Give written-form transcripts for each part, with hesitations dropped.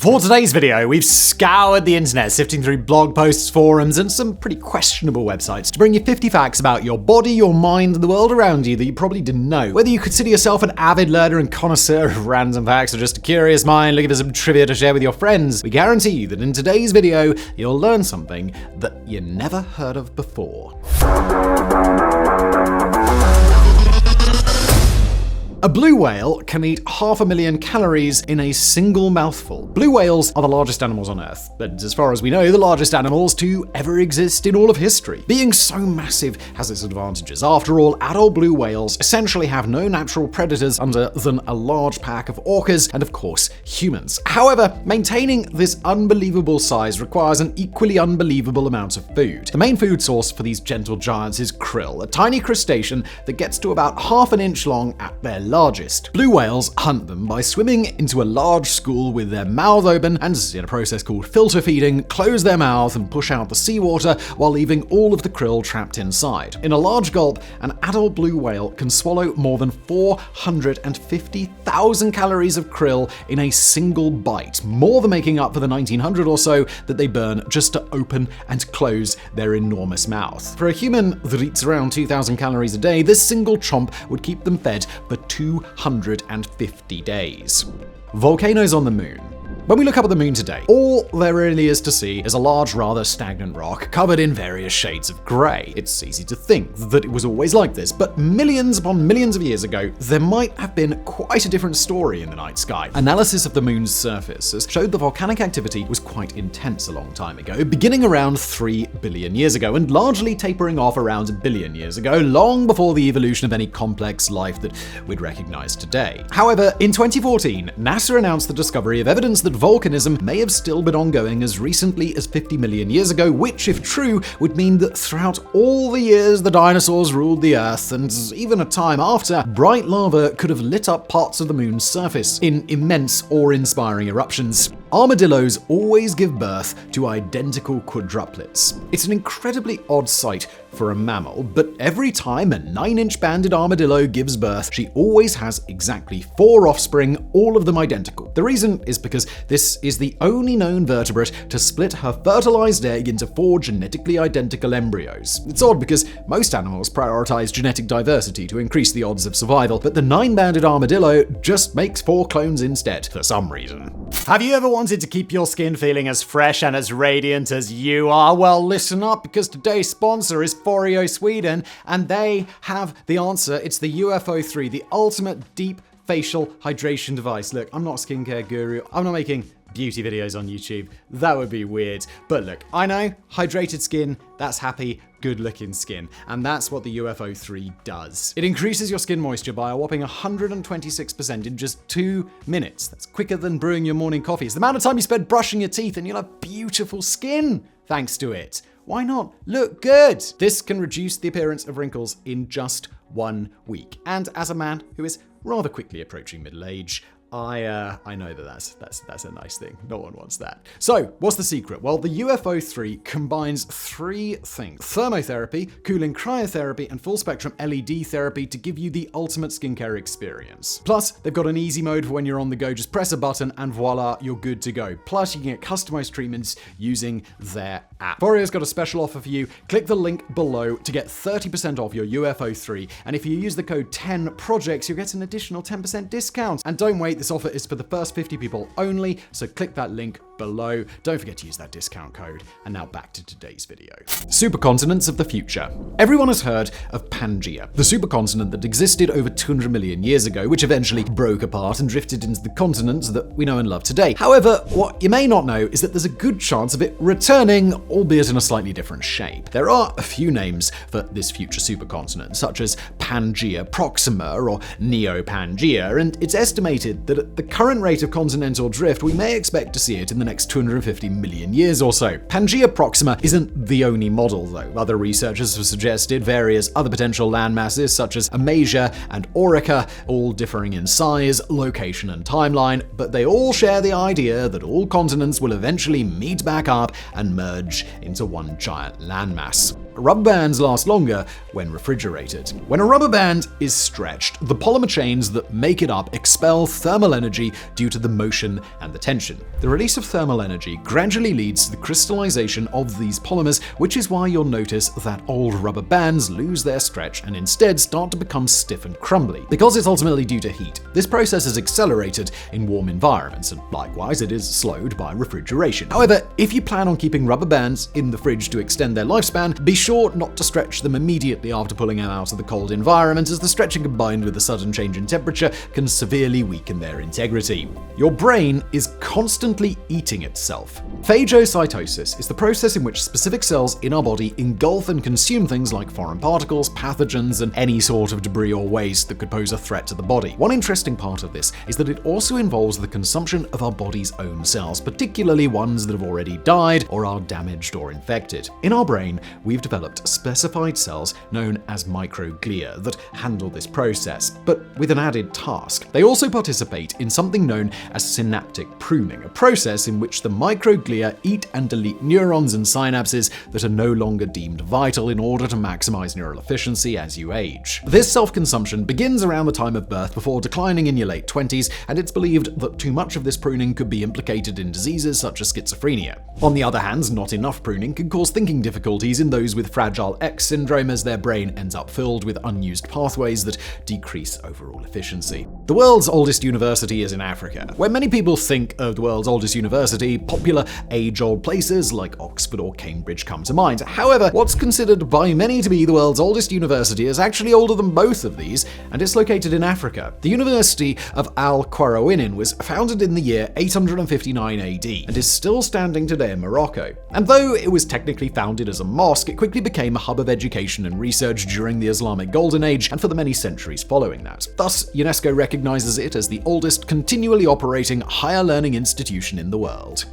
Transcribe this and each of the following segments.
For today's video, we've scoured the internet, sifting through blog posts, forums, and some pretty questionable websites to bring you 50 facts about your body, your mind, and the world around you that you probably didn't know. Whether you consider yourself an avid learner and connoisseur of random facts or just a curious mind looking for some trivia to share with your friends, we guarantee you that in today's video, you'll learn something that you never heard of before. A blue whale can eat 500,000 calories in a single mouthful. Blue whales are the largest animals on Earth, but as far as we know, the largest animals to ever exist in all of history. Being so massive has its advantages. After all, adult blue whales essentially have no natural predators other than a large pack of orcas and, of course, humans. However, maintaining this unbelievable size requires an equally unbelievable amount of food. The main food source for these gentle giants is krill, a tiny crustacean that gets to about half an inch long at their largest. Blue whales hunt them by swimming into a large school with their mouth open and, in a process called filter feeding, close their mouth and push out the seawater while leaving all of the krill trapped inside. In a large gulp, an adult blue whale can swallow more than 450,000 calories of krill in a single bite, more than making up for the 1900 or so that they burn just to open and close their enormous mouth. For a human that eats around 2,000 calories a day, this single chomp would keep them fed for 250 days. Volcanoes on the moon. When we look up at the moon today, all there really is to see is a large, rather stagnant rock covered in various shades of grey. It's easy to think that it was always like this, but millions upon millions of years ago, there might have been quite a different story in the night sky. Analysis of the moon's surface has showed the volcanic activity was quite intense a long time ago, beginning around 3 billion years ago and largely tapering off around 1 billion years ago, long before the evolution of any complex life that we'd recognize today. However, in 2014, NASA announced the discovery of evidence that volcanism may have still been ongoing as recently as 50 million years ago, which, if true, would mean that throughout all the years the dinosaurs ruled the Earth, and even a time after, bright lava could have lit up parts of the moon's surface in immense, awe-inspiring eruptions. Armadillos always give birth to identical quadruplets. It's an incredibly odd sight for a mammal, but every time a 9-inch banded armadillo gives birth, she always has exactly 4 offspring, all of them identical. The reason is because this is the only known vertebrate to split her fertilized egg into 4 genetically identical embryos. It's odd because most animals prioritize genetic diversity to increase the odds of survival, but the 9-banded armadillo just makes 4 clones instead, for some reason. Have you ever wanted to keep your skin feeling as fresh and as radiant as you are? Well, listen up, because today's sponsor is Foreo Sweden, and they have the answer. It's the UFO 3, the ultimate deep facial hydration device. Look, I'm not a skincare guru. I'm not making beauty videos on YouTube. That would be weird. But look, I know, hydrated skin, that's happy, good-looking skin. And that's what the UFO 3 does. It increases your skin moisture by a whopping 126% in just 2 minutes. That's quicker than brewing your morning coffee. It's the amount of time you spend brushing your teeth, and you'll have beautiful skin thanks to it. Why not look good? This can reduce the appearance of wrinkles in just 1 week. And as a man who is rather quickly approaching middle age, I know that's a nice thing. No one wants that. So, what's the secret? Well, the UFO 3 combines 3 things: thermotherapy, cooling cryotherapy, and full spectrum LED therapy to give you the ultimate skincare experience. Plus, they've got an easy mode for when you're on the go. Just press a button and voila, you're good to go. Plus, you can get customized treatments using their app. Foreo's got a special offer for you. Click the link below to get 30% off your UFO 3. And if you use the code 10projects, you'll get an additional 10% discount. And don't wait, this offer is for the first 50 people only, so click that link below. Don't forget to use that discount code. And now back to today's video. Supercontinents of the future. Everyone has heard of Pangaea, the supercontinent that existed over 200 million years ago, which eventually broke apart and drifted into the continents that we know and love today. However, what you may not know is that there's a good chance of it returning, albeit in a slightly different shape. There are a few names for this future supercontinent, such as Pangaea Proxima or Neo-Pangaea, and it's estimated that at the current rate of continental drift, we may expect to see it in the next 250 million years or so. Pangaea Proxima isn't the only model, though. Other researchers have suggested various other potential landmasses, such as Amasia and Orica, all differing in size, location, and timeline, but they all share the idea that all continents will eventually meet back up and merge into one giant landmass. Rubber bands last longer when refrigerated. When a rubber band is stretched, the polymer chains that make it up expel thermal energy due to the motion and the tension. The release of thermal energy gradually leads to the crystallization of these polymers, which is why you'll notice that old rubber bands lose their stretch and instead start to become stiff and crumbly. Because it's ultimately due to heat, this process is accelerated in warm environments, and likewise it is slowed by refrigeration. However, if you plan on keeping rubber bands in the fridge to extend their lifespan, be sure not to stretch them immediately after pulling them out of the cold environment, as the stretching combined with a sudden change in temperature can severely weaken their integrity. Your brain is constantly eating itself. Phagocytosis is the process in which specific cells in our body engulf and consume things like foreign particles, pathogens, and any sort of debris or waste that could pose a threat to the body. One interesting part of this is that it also involves the consumption of our body's own cells, particularly ones that have already died or are damaged or infected. In our brain, we've developed specified cells known as microglia that handle this process, but with an added task. They also participate in something known as synaptic pruning, a process in which the microglia eat and delete neurons and synapses that are no longer deemed vital in order to maximize neural efficiency as you age. This self-consumption begins around the time of birth before declining in your late 20s, and it's believed that too much of this pruning could be implicated in diseases such as schizophrenia. On the other hand, not enough pruning can cause thinking difficulties in those with Fragile X syndrome, as their brain ends up filled with unused pathways that decrease overall efficiency. The world's oldest university is in Africa. When many people think of the world's oldest university, popular age-old places like Oxford or Cambridge come to mind. However, what's considered by many to be the world's oldest university is actually older than both of these, and it's located in Africa. The University of Al-Qarawiyyin was founded in the year 859 AD and is still standing today in Morocco. And though it was technically founded as a mosque, it quickly became a hub of education and research during the Islamic Golden Age and for the many centuries following that. Thus, UNESCO recognizes it as the oldest continually operating higher learning institution in the world.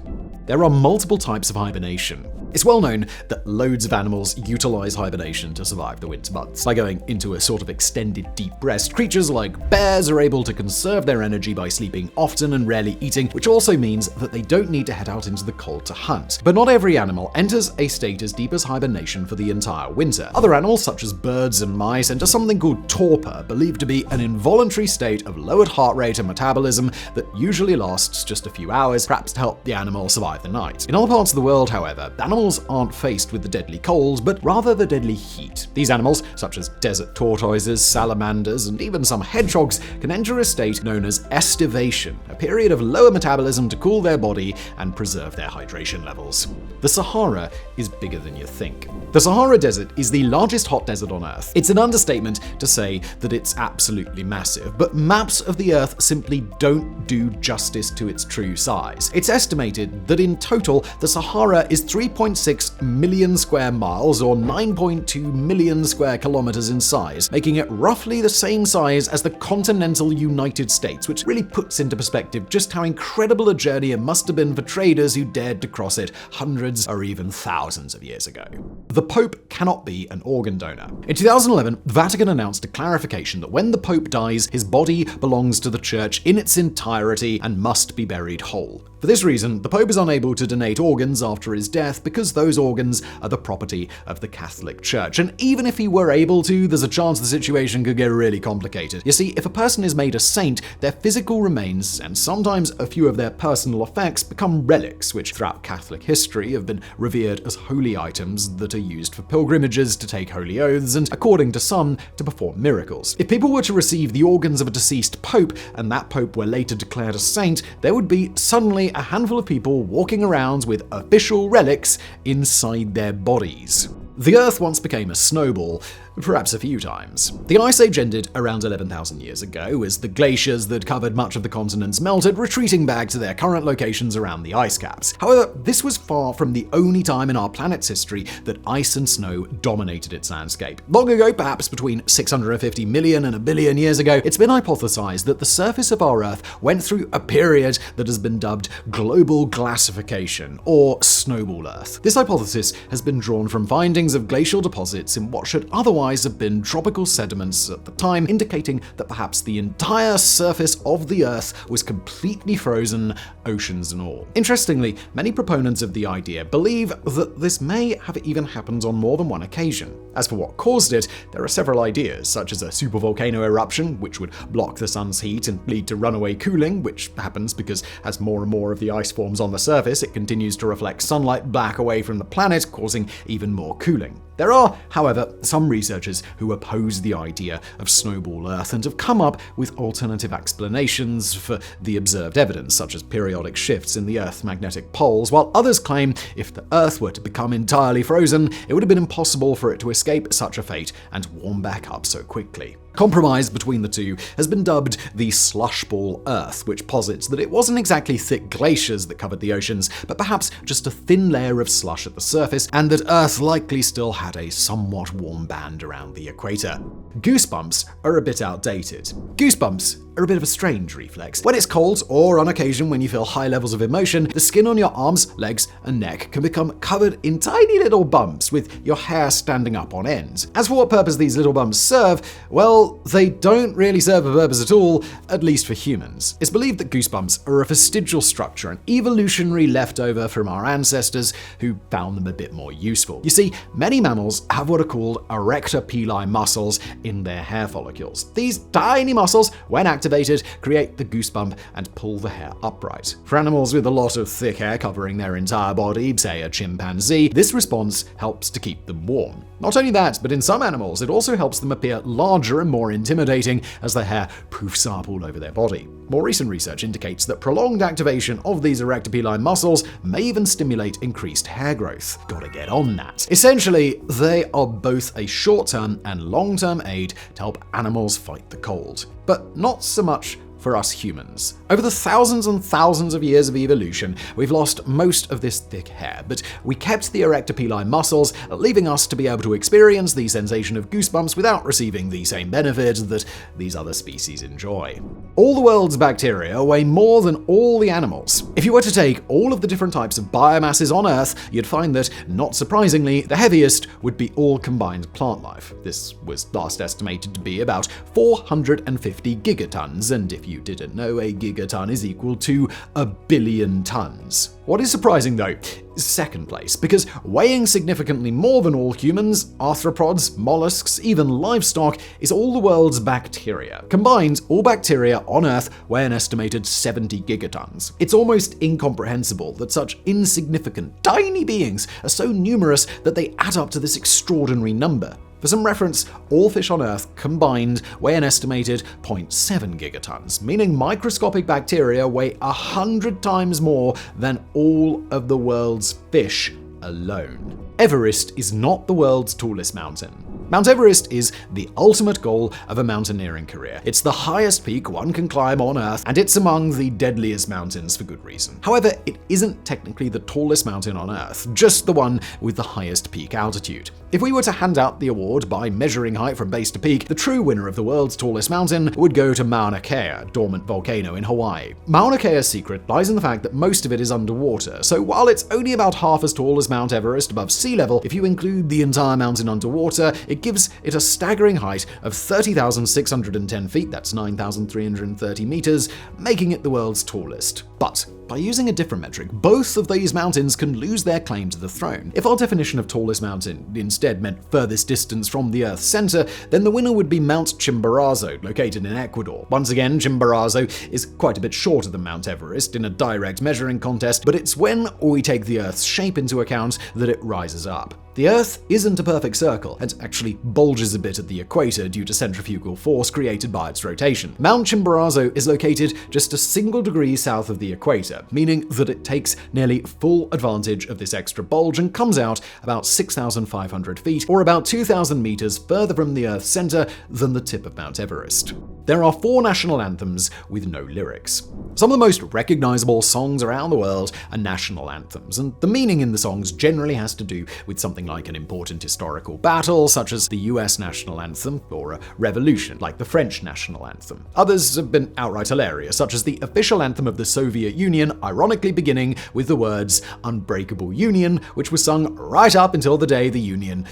There are multiple types of hibernation. It's well known that loads of animals utilize hibernation to survive the winter months. By going into a sort of extended deep rest, creatures like bears are able to conserve their energy by sleeping often and rarely eating, which also means that they don't need to head out into the cold to hunt. But not every animal enters a state as deep as hibernation for the entire winter. Other animals, such as birds and mice, enter something called torpor, believed to be an involuntary state of lowered heart rate and metabolism that usually lasts just a few hours, perhaps to help the animal survive the night. In other parts of the world, however, animals aren't faced with the deadly cold, but rather the deadly heat. These animals, such as desert tortoises, salamanders, and even some hedgehogs, can enter a state known as estivation, a period of lower metabolism to cool their body and preserve their hydration levels. The Sahara is bigger than you think. The Sahara Desert is the largest hot desert on Earth. It's an understatement to say that it's absolutely massive, but maps of the Earth simply don't do justice to its true size. It's estimated that in total, the Sahara is 3.6 million square miles or 9.2 million square kilometers in size, making it roughly the same size as the continental United States, which really puts into perspective just how incredible a journey it must have been for traders who dared to cross it hundreds or even thousands of years ago. The Pope cannot be an organ donor. In 2011, the Vatican announced a clarification that when the Pope dies, his body belongs to the Church in its entirety and must be buried whole. For this reason, the Pope is unable to donate organs after his death because those organs are the property of the Catholic Church. And even if he were able to, there's a chance the situation could get really complicated. You see, if a person is made a saint, their physical remains and sometimes a few of their personal effects become relics, which throughout Catholic history have been revered as holy items that are used for pilgrimages, to take holy oaths, and, according to some, to perform miracles. If people were to receive the organs of a deceased pope, and that pope were later declared a saint, there would be suddenly a handful of people walking around with official relics inside their bodies. The Earth once became a snowball, perhaps a few times. The Ice Age ended around 11,000 years ago, as the glaciers that covered much of the continents melted, retreating back to their current locations around the ice caps. However, this was far from the only time in our planet's history that ice and snow dominated its landscape. Long ago, perhaps between 650 million and a billion years ago, it's been hypothesized that the surface of our Earth went through a period that has been dubbed global glacification, or snowball Earth. This hypothesis has been drawn from findings of glacial deposits in what should otherwise have been tropical sediments at the time, indicating that perhaps the entire surface of the Earth was completely frozen, oceans and all. Interestingly, many proponents of the idea believe that this may have even happened on more than one occasion. As for what caused it, there are several ideas, such as a supervolcano eruption, which would block the sun's heat and lead to runaway cooling, which happens because as more and more of the ice forms on the surface, it continues to reflect sunlight back away from the planet, causing even more cooling. There are, however, some researchers who oppose the idea of snowball Earth and have come up with alternative explanations for the observed evidence, such as periodic shifts in the Earth's magnetic poles, while others claim if the Earth were to become entirely frozen, it would have been impossible for it to escape such a fate and warm back up so quickly. Compromise between the two has been dubbed the slush ball Earth, which posits that it wasn't exactly thick glaciers that covered the oceans, but perhaps just a thin layer of slush at the surface, and that Earth likely still had a somewhat warm band around the equator. Goosebumps are a bit outdated. Goosebumps are a bit of a strange reflex. When it's cold, or on occasion when you feel high levels of emotion, the skin on your arms, legs, and neck can become covered in tiny little bumps, with your hair standing up on end. As for what purpose these little bumps serve, well, they don't really serve a purpose at all, at least for humans. It's believed that goosebumps are a vestigial structure, an evolutionary leftover from our ancestors who found them a bit more useful. You see, many mammals have what are called erector pili muscles in their hair follicles. These tiny muscles, when activated, create the goosebump and pull the hair upright. For animals with a lot of thick hair covering their entire body, say a chimpanzee, this response helps to keep them warm. Not only that, but in some animals, it also helps them appear larger and more intimidating as their hair poofs up all over their body. More recent research indicates that prolonged activation of these erector pili muscles may even stimulate increased hair growth. Gotta get on that. Essentially, they are both a short-term and long-term aid to help animals fight the cold, but not so much for us humans. Over the thousands and thousands of years of evolution, we've lost most of this thick hair, but we kept the erector pili muscles, leaving us to be able to experience the sensation of goosebumps without receiving the same benefit that these other species enjoy. All the world's bacteria weigh more than all the animals. If you were to take all of the different types of biomasses on Earth, you'd find that, not surprisingly, the heaviest would be all combined plant life. This was last estimated to be about 450 gigatons, and if you didn't know, a gigaton is equal to a billion tons. What is surprising, though, is second place, because weighing significantly more than all humans, arthropods, mollusks, even livestock, is all the world's bacteria. Combined, all bacteria on Earth weigh an estimated 70 gigatons. It's almost incomprehensible that such insignificant, tiny beings are so numerous that they add up to this extraordinary number. For some reference, all fish on Earth combined weigh an estimated 0.7 gigatons, meaning microscopic bacteria weigh 100 times more than all of the world's fish alone. Everest is not the world's tallest mountain. Mount Everest is the ultimate goal of a mountaineering career. It's the highest peak one can climb on Earth, and it's among the deadliest mountains for good reason. However, it isn't technically the tallest mountain on Earth, just the one with the highest peak altitude. If we were to hand out the award by measuring height from base to peak, the true winner of the world's tallest mountain would go to Mauna Kea, a dormant volcano in Hawaii. Mauna Kea's secret lies in the fact that most of it is underwater, so while it's only about half as tall as Mount Everest above sea level, if you include the entire mountain underwater, it gives it a staggering height of 30,610 feet, that's 9,330 meters, making it the world's tallest. But by using a different metric, both of these mountains can lose their claim to the throne. If our definition of tallest mountain instead meant furthest distance from the Earth's center, then the winner would be Mount Chimborazo, located in Ecuador. Once again, Chimborazo is quite a bit shorter than Mount Everest in a direct measuring contest, but it's when we take the Earth's shape into account that it rises up. The Earth isn't a perfect circle, and actually bulges a bit at the equator due to centrifugal force created by its rotation. Mount Chimborazo is located just a single degree south of the equator, capita, meaning that it takes nearly full advantage of this extra bulge and comes out about 6,500 feet, or about 2,000 meters further from the Earth's center than the tip of Mount Everest. There are 4 national anthems with no lyrics. Some of the most recognizable songs around the world are national anthems, and the meaning in the songs generally has to do with something like an important historical battle, such as the US national anthem, or a revolution, like the French national anthem. Others have been outright hilarious, such as the official anthem of the Soviet Union, ironically beginning with the words "Unbreakable Union," which was sung right up until the day the Union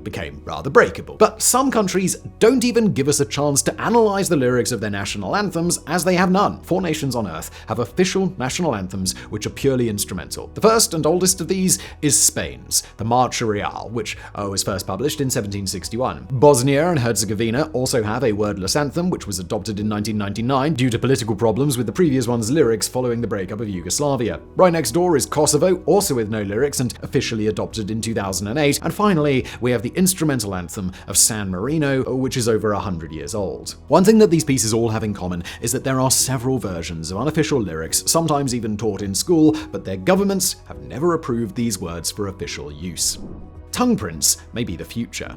became rather breakable. But some countries don't even give us a chance to analyze the lyrics of their national anthems, as they have none. 4 nations on Earth have official national anthems which are purely instrumental. The first and oldest of these is Spain's, the Marcha Real, which was first published in 1761. Bosnia and Herzegovina also have a wordless anthem, which was adopted in 1999 due to political problems with the previous one's lyrics following the breakup of Yugoslavia. Right next door is Kosovo, also with no lyrics and officially adopted in 2008. And finally, we have the instrumental anthem of San Marino, which is over 100 years old. One thing that these pieces all have in common is that there are several versions of unofficial lyrics, sometimes even taught in school, but their governments have never approved these words for official use. Tongue prints may be the future.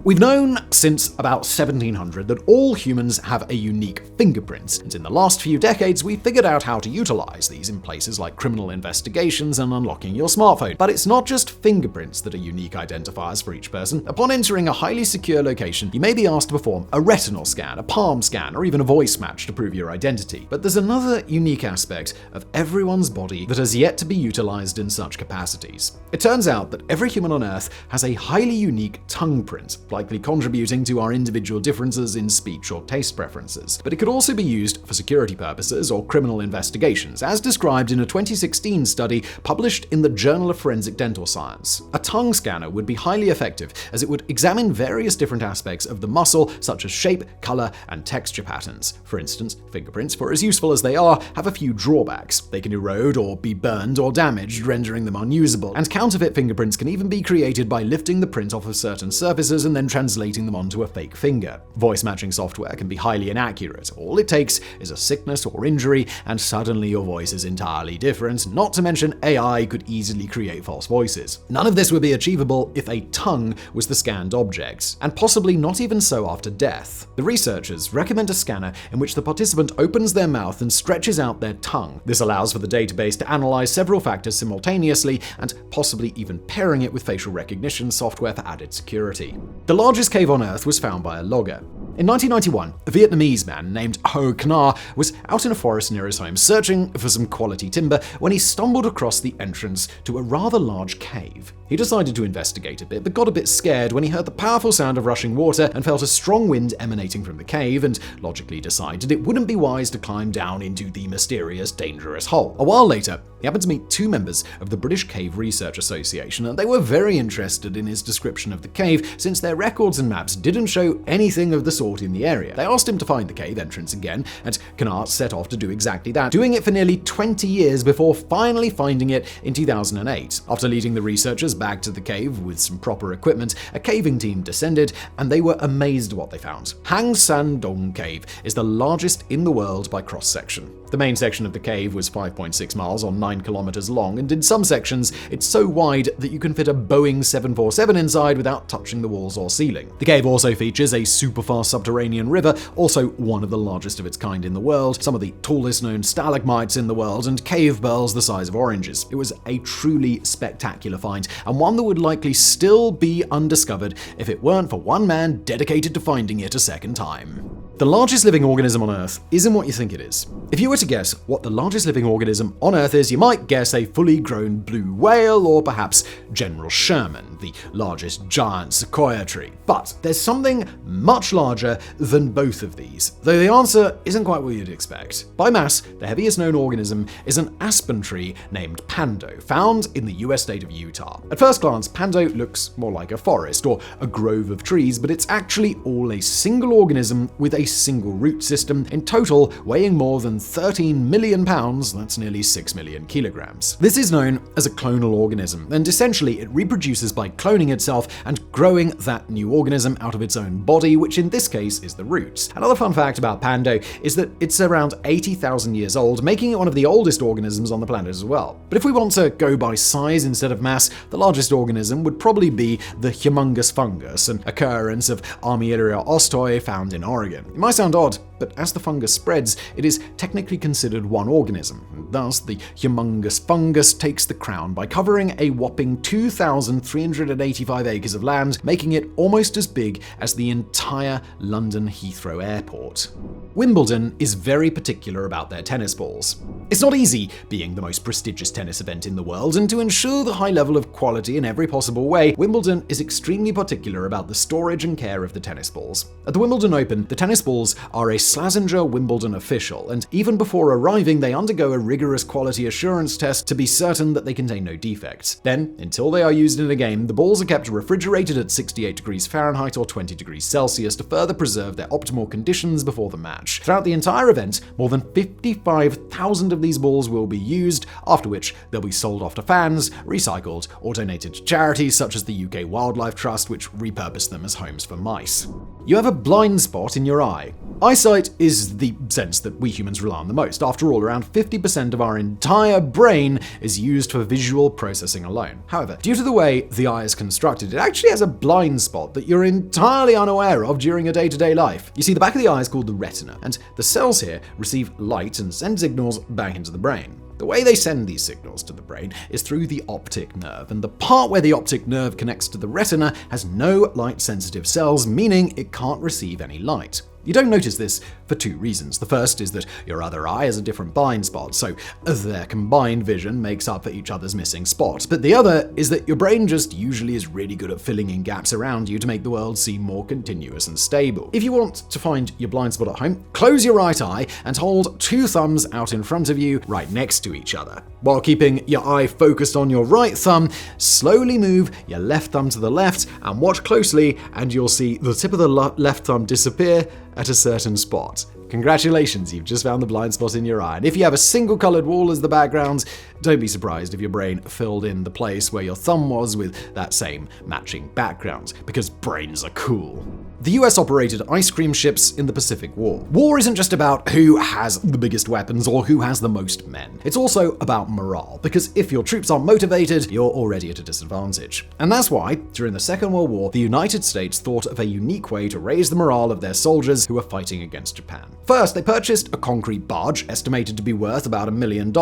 We've known since about 1700 that all humans have a unique fingerprint, and in the last few decades we've figured out how to utilize these in places like criminal investigations and unlocking your smartphone. But it's not just fingerprints that are unique identifiers for each person. Upon entering a highly secure location, you may be asked to perform a retinal scan, a palm scan, or even a voice match to prove your identity. But there's another unique aspect of everyone's body that has yet to be utilized in such capacities. It turns out that every human on Earth has a highly unique tongue print, likely contributing to our individual differences in speech or taste preferences. But it could also be used for security purposes or criminal investigations, as described in a 2016 study published in the Journal of Forensic Dental Science. A tongue scanner would be highly effective, as it would examine various different aspects of the muscle, such as shape, color, and texture patterns. For instance, fingerprints, for as useful as they are, have a few drawbacks. They can erode or be burned or damaged, rendering them unusable. And counterfeit fingerprints can even be created by lifting the print off of certain surfaces and then translating them onto a fake finger. Voice matching software can be highly inaccurate. All it takes is a sickness or injury, and suddenly your voice is entirely different, not to mention AI could easily create false voices. None of this would be achievable if a tongue was the scanned object, and possibly not even so after death. The researchers recommend a scanner in which the participant opens their mouth and stretches out their tongue. This allows for the database to analyze several factors simultaneously, and possibly even pairing it with facial recognition software for added security. The largest cave on Earth was found by a logger. In 1991, a Vietnamese man named Ho Kna was out in a forest near his home searching for some quality timber when he stumbled across the entrance to a rather large cave. He decided to investigate a bit, but got a bit scared when he heard the powerful sound of rushing water and felt a strong wind emanating from the cave, and logically decided it wouldn't be wise to climb down into the mysterious, dangerous hole. A while later, he happened to meet 2 members of the British Cave Research Association, and they were very interested in his description of the cave, since their records and maps didn't show anything of the sort in the area. They asked him to find the cave entrance again, and Kna set off to do exactly that, doing it for nearly 20 years before finally finding it in 2008. After leading the researchers back to the cave with some proper equipment, a caving team descended, and they were amazed at what they found. Hang San Dong Cave is the largest in the world by cross-section. The main section of the cave was 5.6 miles or 9 kilometers long, and in some sections, it's so wide that you can fit a Boeing 747 inside without touching the walls or ceiling. The cave also features a super-fast subterranean river, also one of the largest of its kind in the world, some of the tallest known stalagmites in the world, and cave pearls the size of oranges. It was a truly spectacular find, and one that would likely still be undiscovered if it weren't for one man dedicated to finding it a second time. The largest living organism on Earth isn't what you think it is. If you were to guess what the largest living organism on Earth is, you might guess a fully grown blue whale, or perhaps General Sherman, the largest giant sequoia tree. But there's something much larger than both of these, though the answer isn't quite what you'd expect. By mass, the heaviest known organism is an aspen tree named Pando, found in the US state of Utah. At first glance, Pando looks more like a forest or a grove of trees, but it's actually all a single organism with a single root system, in total weighing more than 13 million pounds, that's nearly 6 million kilograms. This is known as a clonal organism, and essentially it reproduces by cloning itself and growing that new organism out of its own body, which in this case is the roots. Another fun fact about Pando is that it's around 80,000 years old, making it one of the oldest organisms on the planet as well. But if we want to go by size instead of mass, the largest organism would probably be the humongous fungus, an occurrence of Armadillo ostoi found in Oregon. It might sound odd, but as the fungus spreads, it is technically considered one organism. And thus, the humongous fungus takes the crown by covering a whopping 2,385 acres of land, making it almost as big as the entire London Heathrow Airport. Wimbledon is very particular about their tennis balls. It's not easy being the most prestigious tennis event in the world, and to ensure the high level of quality in every possible way, Wimbledon is extremely particular about the storage and care of the tennis balls. At the Wimbledon Open, the tennis balls are a Slazenger Wimbledon official, and even before arriving, they undergo a rigorous quality assurance test to be certain that they contain no defects. Then, until they are used in a game, the balls are kept refrigerated at 68 degrees Fahrenheit or 20 degrees Celsius to further preserve their optimal conditions before the match. Throughout the entire event, more than 55,000 of these balls will be used, after which they'll be sold off to fans, recycled, or donated to charities such as the UK Wildlife Trust, which repurpose them as homes for mice. You have a blind spot in your eye. Eyesight is the sense that we humans rely on the most. After all, around 50% of our entire brain is used for visual processing alone. However, due to the way the eye is constructed, it actually has a blind spot that you're entirely unaware of during your day-to-day life. You see, the back of the eye is called the retina, and the cells here receive light and send signals back into the brain. The way they send these signals to the brain is through the optic nerve, and the part where the optic nerve connects to the retina has no light-sensitive cells, meaning it can't receive any light. You don't notice this for two reasons. The first is that your other eye has a different blind spot, so their combined vision makes up for each other's missing spots. But the other is that your brain just usually is really good at filling in gaps around you to make the world seem more continuous and stable. If you want to find your blind spot at home, close your right eye and hold two thumbs out in front of you, right next to each other. While keeping your eye focused on your right thumb, slowly move your left thumb to the left and watch closely, and you'll see the tip of the left thumb disappear at a certain spot. Congratulations, you've just found the blind spot in your eye. And if you have a single colored wall as the background, don't be surprised if your brain filled in the place where your thumb was with that same matching background, because brains are cool. The US operated ice cream ships in the Pacific War. War isn't just about who has the biggest weapons or who has the most men. It's also about morale, because if your troops aren't motivated, you're already at a disadvantage. And that's why, during the Second World War, the United States thought of a unique way to raise the morale of their soldiers who were fighting against Japan. First, they purchased a concrete barge, estimated to be worth about $1 million,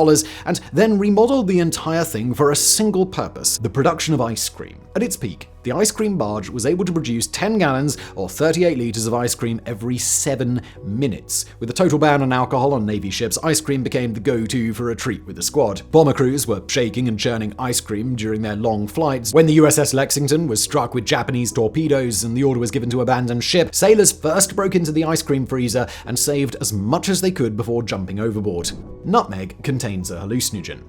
and then remodeled the entire thing for a single purpose: the production of ice cream. At its peak, the ice cream barge was able to produce 10 gallons or 38 liters of ice cream every 7 minutes. With a total ban on alcohol on Navy ships, ice cream became the go-to for a treat with the squad. Bomber crews were shaking and churning ice cream during their long flights. When the USS Lexington was struck with Japanese torpedoes and the order was given to abandon ship, sailors first broke into the ice cream freezer and saved as much as they could before jumping overboard. Nutmeg contains a hallucinogen.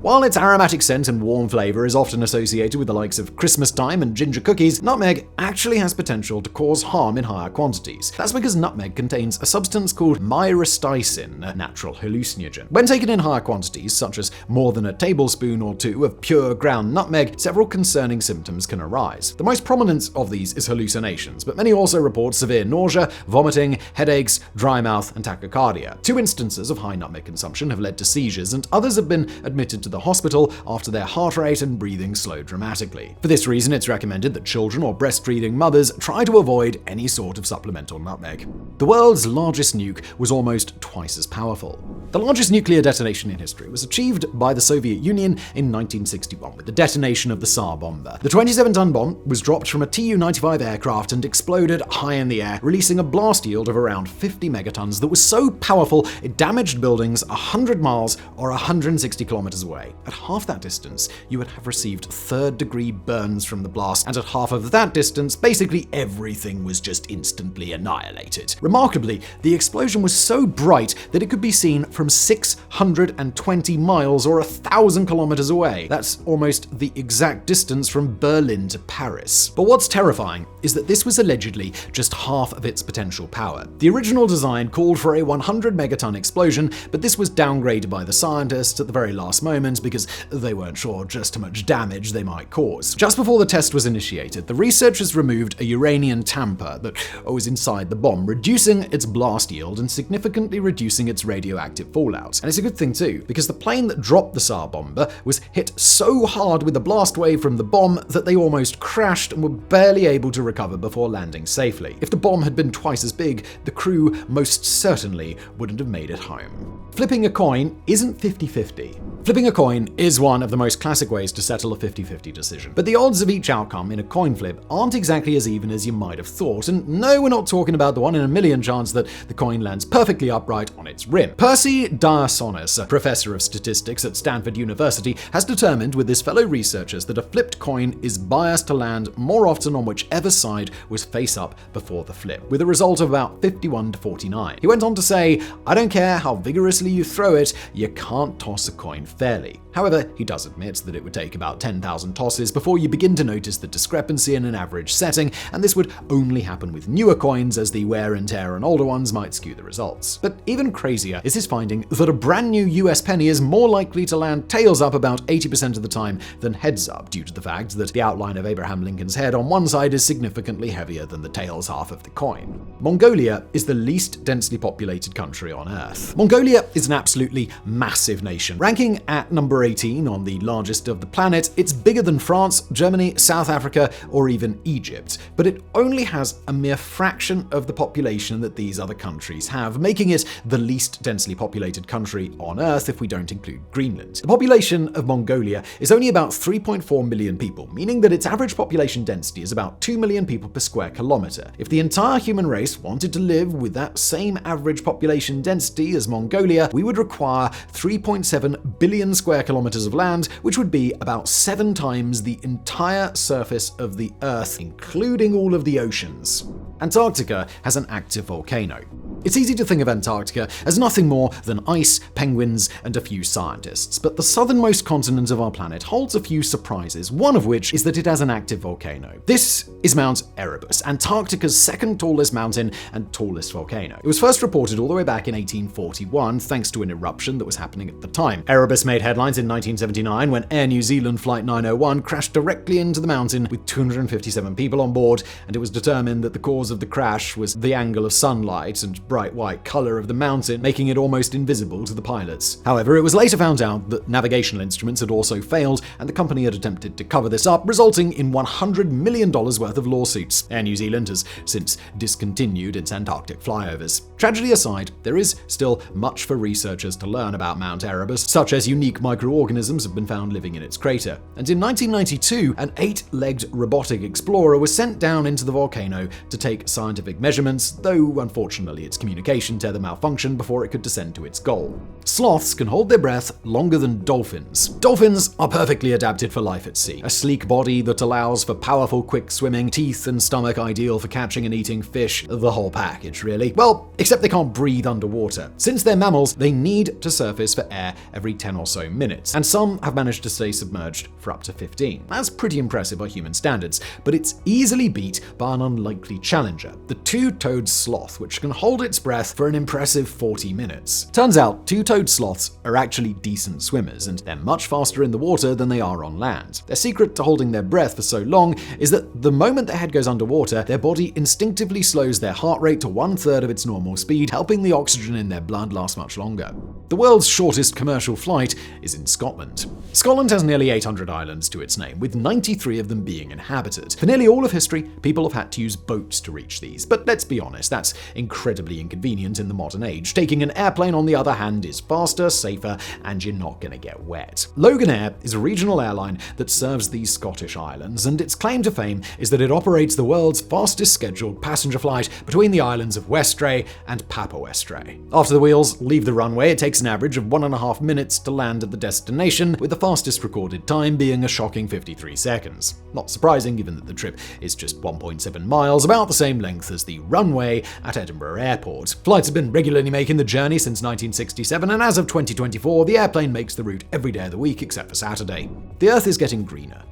While its aromatic scent and warm flavor is often associated with the likes of Christmas time and ginger cookies, nutmeg actually has potential to cause harm in higher quantities. That's because nutmeg contains a substance called myristicin, a natural hallucinogen. When taken in higher quantities, such as more than a tablespoon or two of pure ground nutmeg, several concerning symptoms can arise. The most prominent of these is hallucinations, but many also report severe nausea, vomiting, headaches, dry mouth, and tachycardia. 2 instances of high nutmeg consumption have led to seizures, and others have been admitted to the hospital after their heart rate and breathing slowed dramatically. For this reason, it's recommended that children or breastfeeding mothers try to avoid any sort of supplemental nutmeg. The world's largest nuke was almost twice as powerful. The largest nuclear detonation in history was achieved by the Soviet Union in 1961 with the detonation of the Tsar bomber. The 27-ton bomb was dropped from a Tu-95 aircraft and exploded high in the air, releasing a blast yield of around 50 megatons that was so powerful it damaged buildings 100 miles or 160 kilometers away. away. At half that distance, you would have received third-degree burns from the blast, and at half of that distance, basically everything was just instantly annihilated. Remarkably, the explosion was so bright that it could be seen from 620 miles or 1,000 kilometers away. That's almost the exact distance from Berlin to Paris. But what's terrifying is that this was allegedly just half of its potential power. The original design called for a 100 megaton explosion, but this was downgraded by the scientists at the very last moment because they weren't sure just how much damage they might cause. Just before the test was initiated, the researchers removed a uranium tamper that was inside the bomb, reducing its blast yield and significantly reducing its radioactive fallout. And it's a good thing too, because the plane that dropped the Tsar bomber was hit so hard with the blast wave from the bomb that they almost crashed and were barely able to recover before landing safely. If the bomb had been twice as big, the crew most certainly wouldn't have made it home. Flipping a coin isn't 50-50. Flipping a coin is one of the most classic ways to settle a 50-50 decision. But the odds of each outcome in a coin flip aren't exactly as even as you might have thought. And no, we're not talking about the 1 in a million chance that the coin lands perfectly upright on its rim. Percy Diasonis, a professor of statistics at Stanford University, has determined with his fellow researchers that a flipped coin is biased to land more often on whichever side was face up before the flip, with a result of about 51-49. He went on to say, "I don't care how vigorously you throw it, you can't toss a coin fairly." However, he does admit that it would take about 10,000 tosses before you begin to notice the discrepancy in an average setting, and this would only happen with newer coins, as the wear and tear on older ones might skew the results. But even crazier is his finding that a brand new US penny is more likely to land tails up about 80% of the time than heads up, due to the fact that the outline of Abraham Lincoln's head on one side is significantly heavier than the tails half of the coin. Mongolia is the least densely populated country on Earth. Mongolia is an absolutely massive nation. Ranking at number 18 on the largest of the planet, it's bigger than France, Germany, South Africa, or even Egypt. But it only has a mere fraction of the population that these other countries have, making it the least densely populated country on Earth if we don't include Greenland. The population of Mongolia is only about 3.4 million people, meaning that its average population density is about 2 million people per square kilometer. If the entire human race wanted to live with that same average population density as Mongolia, we would require 3.7 billion square kilometers of land, which would be about 7 times the entire surface of the Earth, including all of the oceans. Antarctica has an active volcano. It's easy to think of Antarctica as nothing more than ice, penguins, and a few scientists, but the southernmost continent of our planet holds a few surprises, one of which is that it has an active volcano. This is Mount Erebus, Antarctica's second tallest mountain and tallest volcano. It was first reported all the way back in 1841, thanks to an eruption that was happening at the time. Erebus made headlines in 1979 when Air New Zealand Flight 901 crashed directly into the mountain with 257 people on board, and it was determined that the cause of the crash was the angle of sunlight and bright white color of the mountain, making it almost invisible to the pilots. However, it was later found out that navigational instruments had also failed, and the company had attempted to cover this up, resulting in $100 million worth of lawsuits. Air New Zealand has since discontinued its Antarctic flyovers. Tragedy aside, there is still much for researchers to learn about Mount Erebus, such as unique microorganisms have been found living in its crater. And in 1992, an 8-legged robotic explorer was sent down into the volcano to take scientific measurements, though unfortunately its communication tether malfunctioned before it could descend to its goal. Sloths can hold their breath longer than dolphins. Dolphins are perfectly adapted for life at sea. A sleek body that allows for powerful, quick swimming, teeth and stomach ideal for catching and eating fish, the whole package, really. Well, except they can't breathe underwater. Since they're mammals, they need to surface for air every 10 or so minutes, and some have managed to stay submerged for up to 15. That's pretty impressive by human standards, but it's easily beat by an unlikely challenger, the two-toed sloth, which can hold its breath for an impressive 40 minutes. Turns out, two-toed sloths are actually decent swimmers, and they're much faster in the water than they are on land. Their secret to holding their breath for so long is that the moment their head goes underwater, their body instinctively slows their heart rate to 1/3 of its normal speed, helping the oxygen in their blood last much longer. The world's shortest commercial flight is in Scotland. Scotland has nearly 800 islands to its name, with 93 of them being inhabited. For nearly all of history, people have had to use boats to reach these, but let's be honest, that's incredibly very inconvenient in the modern age. Taking an airplane, on the other hand, is faster, safer, and you're not going to get wet. Loganair is a regional airline that serves these Scottish islands, and its claim to fame is that it operates the world's fastest scheduled passenger flight between the islands of Westray and Papawestray. After the wheels leave the runway, it takes an average of 1.5 minutes to land at the destination, with the fastest recorded time being a shocking 53 seconds. Not surprising, given that the trip is just 1.7 miles, about the same length as the runway at Edinburgh Airport. Flights have been regularly making the journey since 1967, and as of 2024, the airplane makes the route every day of the week except for Saturday. The Earth is getting greener.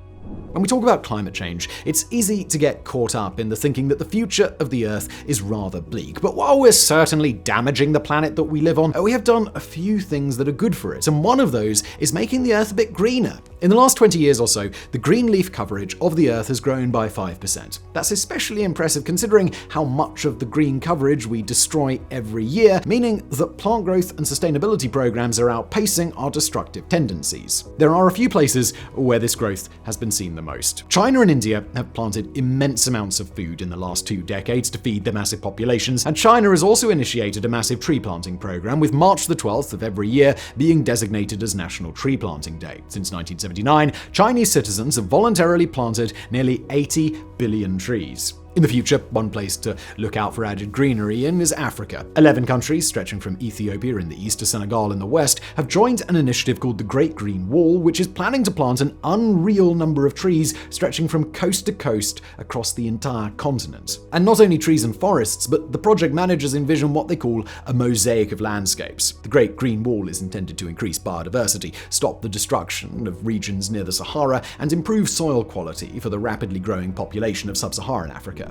When we talk about climate change, it's easy to get caught up in the thinking that the future of the Earth is rather bleak. But while we're certainly damaging the planet that we live on, we have done a few things that are good for it, and one of those is making the Earth a bit greener. In the last 20 years or so, the green leaf coverage of the Earth has grown by 5%. That's especially impressive considering how much of the green coverage we destroy every year, meaning that plant growth and sustainability programs are outpacing our destructive tendencies. There are a few places where this growth has been seen the most. China and India have planted immense amounts of food in the last 2 decades to feed their massive populations, and China has also initiated a massive tree planting program, with March the 12th of every year being designated as National Tree Planting Day. Since 1979, Chinese citizens have voluntarily planted nearly 80 billion trees. In the future, one place to look out for added greenery in is Africa. 11 countries, stretching from Ethiopia in the east to Senegal in the west, have joined an initiative called the Great Green Wall, which is planning to plant an unreal number of trees stretching from coast to coast across the entire continent. And not only trees and forests, but the project managers envision what they call a mosaic of landscapes. The Great Green Wall is intended to increase biodiversity, stop the destruction of regions near the Sahara, and improve soil quality for the rapidly growing population of sub-Saharan Africa.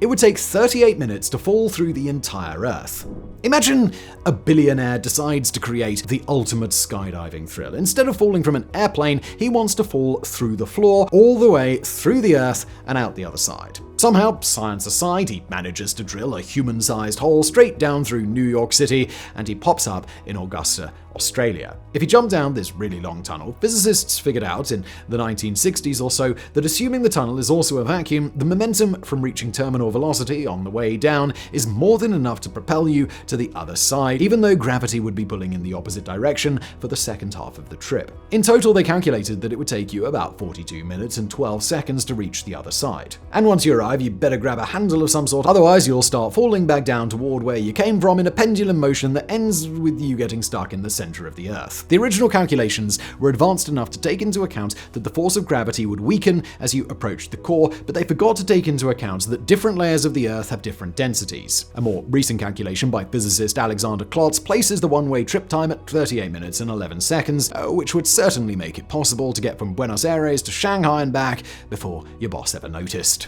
It would take 38 minutes to fall through the entire Earth. Imagine a billionaire decides to create the ultimate skydiving thrill. Instead of falling from an airplane, he wants to fall through the floor, all the way through the Earth and out the other side. Somehow, science aside, he manages to drill a human-sized hole straight down through New York City, and he pops up in Augusta, Australia. If he jumped down this really long tunnel, physicists figured out in the 1960s or so that assuming the tunnel is also a vacuum, the momentum from reaching terminal velocity on the way down is more than enough to propel you to the other side, even though gravity would be pulling in the opposite direction for the second half of the trip. In total, they calculated that it would take you about 42 minutes and 12 seconds to reach the other side. And once you arrive, you better grab a handle of some sort, otherwise you'll start falling back down toward where you came from in a pendulum motion that ends with you getting stuck in the center of the Earth. The original calculations were advanced enough to take into account that the force of gravity would weaken as you approached the core, but they forgot to take into account that different layers of the Earth have different densities. A more recent calculation by physicist Alexander Klotz places the one-way trip time at 38 minutes and 11 seconds, which would certainly make it possible to get from Buenos Aires to Shanghai and back before your boss ever noticed.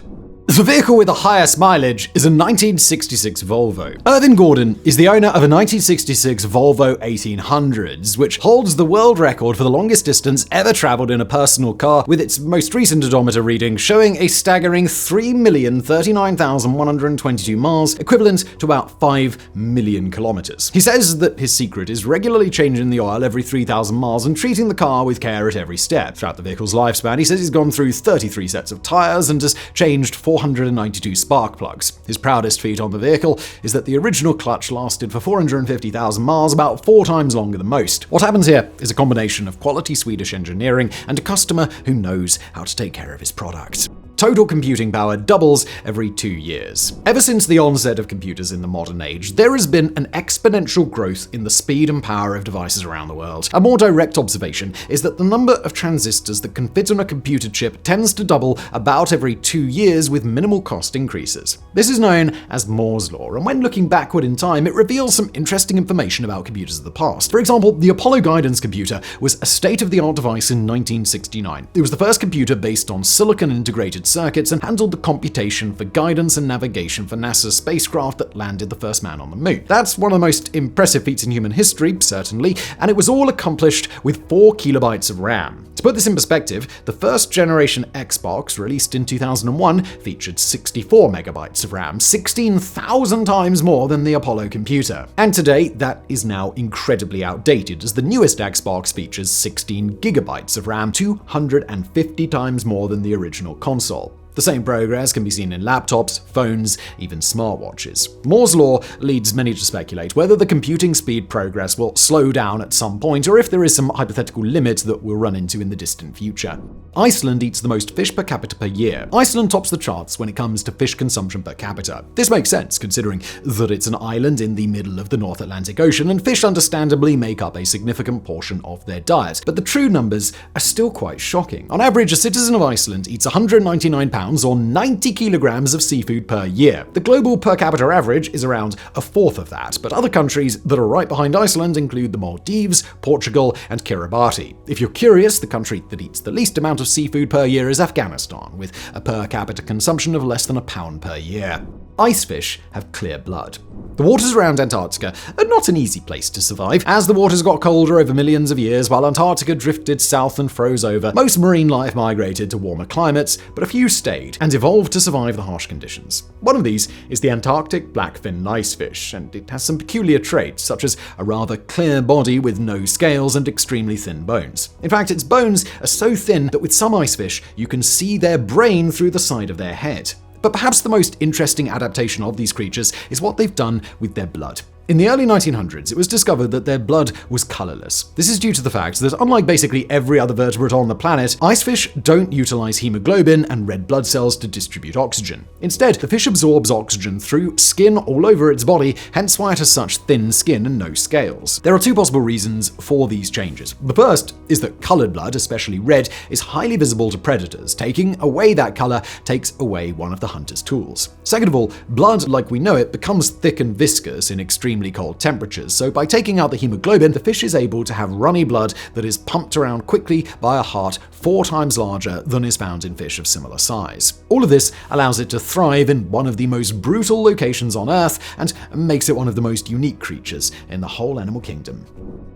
The vehicle with the highest mileage is a 1966 Volvo. Irvin Gordon is the owner of a 1966 Volvo 1800s, which holds the world record for the longest distance ever traveled in a personal car, with its most recent odometer reading showing a staggering 3,039,122 miles, equivalent to about 5 million kilometers. He says that his secret is regularly changing the oil every 3,000 miles and treating the car with care at every step. Throughout the vehicle's lifespan, he says he's gone through 33 sets of tires and has changed 492 spark plugs. His proudest feat on the vehicle is that the original clutch lasted for 450,000 miles, about 4 times longer than most. What happens here is a combination of quality Swedish engineering and a customer who knows how to take care of his product. Total computing power doubles every 2 years. Ever since the onset of computers in the modern age, there has been an exponential growth in the speed and power of devices around the world. A more direct observation is that the number of transistors that can fit on a computer chip tends to double about every 2 years with minimal cost increases. This is known as Moore's Law, and when looking backward in time, it reveals some interesting information about computers of the past. For example, the Apollo guidance computer was a state-of-the-art device in 1969. It was the first computer based on silicon integrated circuits and handled the computation for guidance and navigation for NASA's spacecraft that landed the first man on the moon. That's one of the most impressive feats in human history, certainly, and it was all accomplished with 4 kilobytes of RAM. To put this in perspective, the first generation Xbox, released in 2001, featured 64 megabytes of RAM, 16,000 times more than the Apollo computer. And today, that is now incredibly outdated, as the newest Xbox features 16 gigabytes of RAM, 250 times more than the original console. The same progress can be seen in laptops, phones, even smartwatches. Moore's law leads many to speculate whether the computing speed progress will slow down at some point, or if there is some hypothetical limit that we'll run into in the distant future. Iceland eats the most fish per capita per year. Iceland tops the charts when it comes to fish consumption per capita. This makes sense, considering that it's an island in the middle of the North Atlantic Ocean, and fish understandably make up a significant portion of their diet. But the true numbers are still quite shocking. On average, a citizen of Iceland eats 199 pounds or 90 kilograms of seafood per year. The global per capita average is around a fourth of that, but other countries that are right behind Iceland include the Maldives, Portugal, and Kiribati. If you're curious, the country that eats the least amount of seafood per year is Afghanistan, with a per capita consumption of less than a pound per year. Ice fish have clear blood. The waters around Antarctica are not an easy place to survive. As the waters got colder over millions of years, while Antarctica drifted south and froze over, most marine life migrated to warmer climates, but a few stayed and evolved to survive the harsh conditions. One of these is the Antarctic blackfin icefish, and it has some peculiar traits, such as a rather clear body with no scales and extremely thin bones. In fact, its bones are so thin that with some icefish, you can see their brain through the side of their head. But perhaps the most interesting adaptation of these creatures is what they've done with their blood. In the early 1900s, it was discovered that their blood was colorless. This is due to the fact that, unlike basically every other vertebrate on the planet, icefish don't utilize hemoglobin and red blood cells to distribute oxygen. Instead, the fish absorbs oxygen through skin all over its body, hence why it has such thin skin and no scales. There are two possible reasons for these changes. The first is that colored blood, especially red, is highly visible to predators. Taking away that color takes away one of the hunter's tools. Second of all, blood, like we know it, becomes thick and viscous in extremely cold temperatures, so by taking out the hemoglobin, the fish is able to have runny blood that is pumped around quickly by a heart 4 times larger than is found in fish of similar size. All of this allows it to thrive in one of the most brutal locations on Earth and makes it one of the most unique creatures in the whole animal kingdom.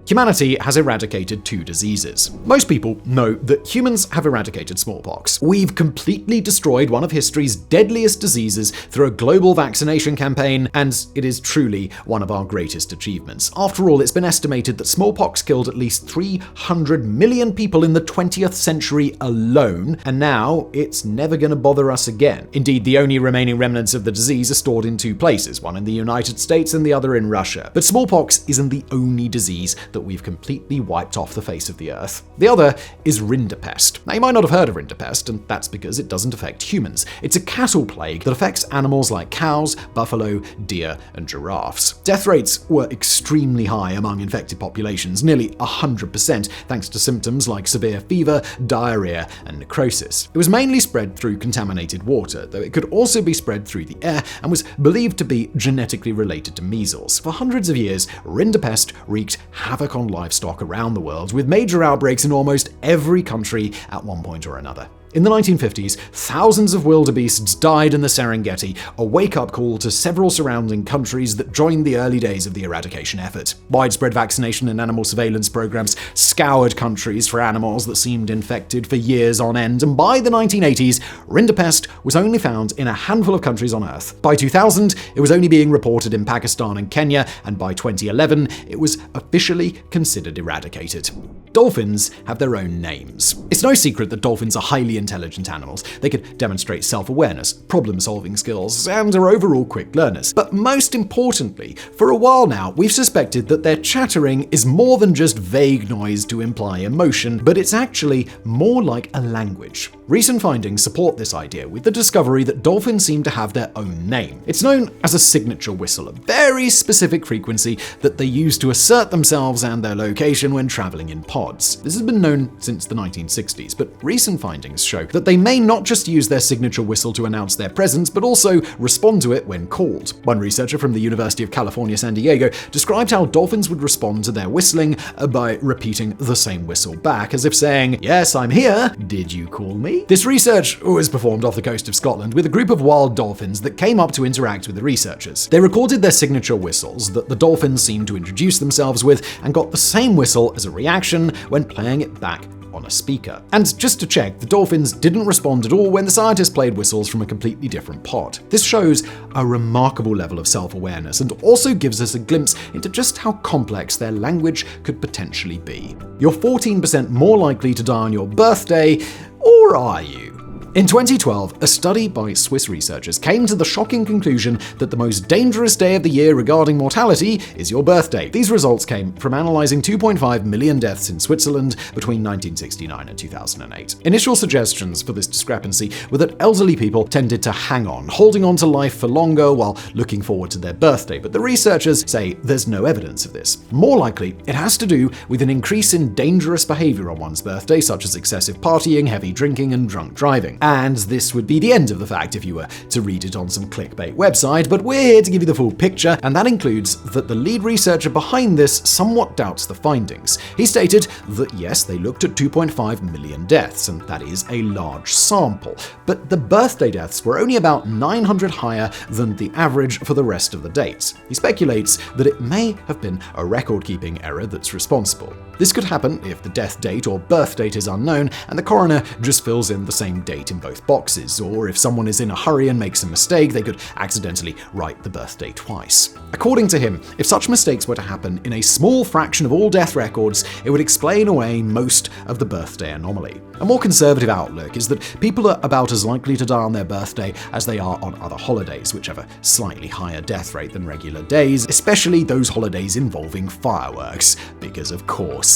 Humanity has eradicated 2 diseases. Most people know that humans have eradicated smallpox. We've completely destroyed one of history's deadliest diseases through a global vaccination campaign, and it is truly one of our greatest achievements. After all, it's been estimated that smallpox killed at least 300 million people in the 20th century alone, and now it's never going to bother us again. Indeed, the only remaining remnants of the disease are stored in 2 places, one in the United States and the other in Russia. But smallpox isn't the only disease that we've completely wiped off the face of the earth. The other is rinderpest. Now, you might not have heard of rinderpest, and that's because it doesn't affect humans. It's a cattle plague that affects animals like cows, buffalo, deer, and giraffes. Death rates were extremely high among infected populations, nearly 100%, thanks to symptoms like severe fever, diarrhea, and necrosis. It was mainly spread through contaminated water, though it could also be spread through the air and was believed to be genetically related to measles. For hundreds of years, rinderpest wreaked havoc on livestock around the world, with major outbreaks in almost every country at one point or another. In the 1950s, thousands of wildebeests died in the Serengeti, a wake-up call to several surrounding countries that joined the early days of the eradication effort. Widespread vaccination and animal surveillance programs scoured countries for animals that seemed infected for years on end, and by the 1980s, rinderpest was only found in a handful of countries on Earth. By 2000, it was only being reported in Pakistan and Kenya, and by 2011, it was officially considered eradicated. Dolphins have their own names. It's no secret that dolphins are highly intelligent animals. They could demonstrate self-awareness, problem-solving skills, and are overall quick learners. But most importantly, for a while now, we've suspected that their chattering is more than just vague noise to imply emotion, but it's actually more like a language. Recent findings support this idea with the discovery that dolphins seem to have their own name. It's known as a signature whistle, a very specific frequency that they use to assert themselves and their location when traveling in pods. This has been known since the 1960s, but recent findings show that they may not just use their signature whistle to announce their presence, but also respond to it when called. One researcher from the University of California, San Diego, described how dolphins would respond to their whistling by repeating the same whistle back, as if saying, "Yes, I'm here. Did you call me?" This research was performed off the coast of Scotland with a group of wild dolphins that came up to interact with the researchers. They recorded their signature whistles that the dolphins seemed to introduce themselves with and got the same whistle as a reaction when playing it back on a speaker. And just to check, the dolphins didn't respond at all when the scientists played whistles from a completely different pod. This shows a remarkable level of self-awareness and also gives us a glimpse into just how complex their language could potentially be. You're 14% more likely to die on your birthday, or are you? In 2012, a study by Swiss researchers came to the shocking conclusion that the most dangerous day of the year regarding mortality is your birthday. These results came from analyzing 2.5 million deaths in Switzerland between 1969 and 2008. Initial suggestions for this discrepancy were that elderly people tended to hang on, holding on to life for longer while looking forward to their birthday, but the researchers say there's no evidence of this. More likely, it has to do with an increase in dangerous behavior on one's birthday, such as excessive partying, heavy drinking, and drunk driving. And this would be the end of the fact if you were to read it on some clickbait website, but we're here to give you the full picture, and that includes that the lead researcher behind this somewhat doubts the findings. He stated that yes, they looked at 2.5 million deaths, and that is a large sample, but the birthday deaths were only about 900 higher than the average for the rest of the dates. He speculates that it may have been a record-keeping error that's responsible. This could happen if the death date or birth date is unknown and the coroner just fills in the same date in both boxes, or if someone is in a hurry and makes a mistake, they could accidentally write the birthday twice. According to him, if such mistakes were to happen in a small fraction of all death records, it would explain away most of the birthday anomaly. A more conservative outlook is that people are about as likely to die on their birthday as they are on other holidays, which have a slightly higher death rate than regular days, especially those holidays involving fireworks, because of course.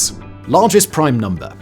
Largest prime number.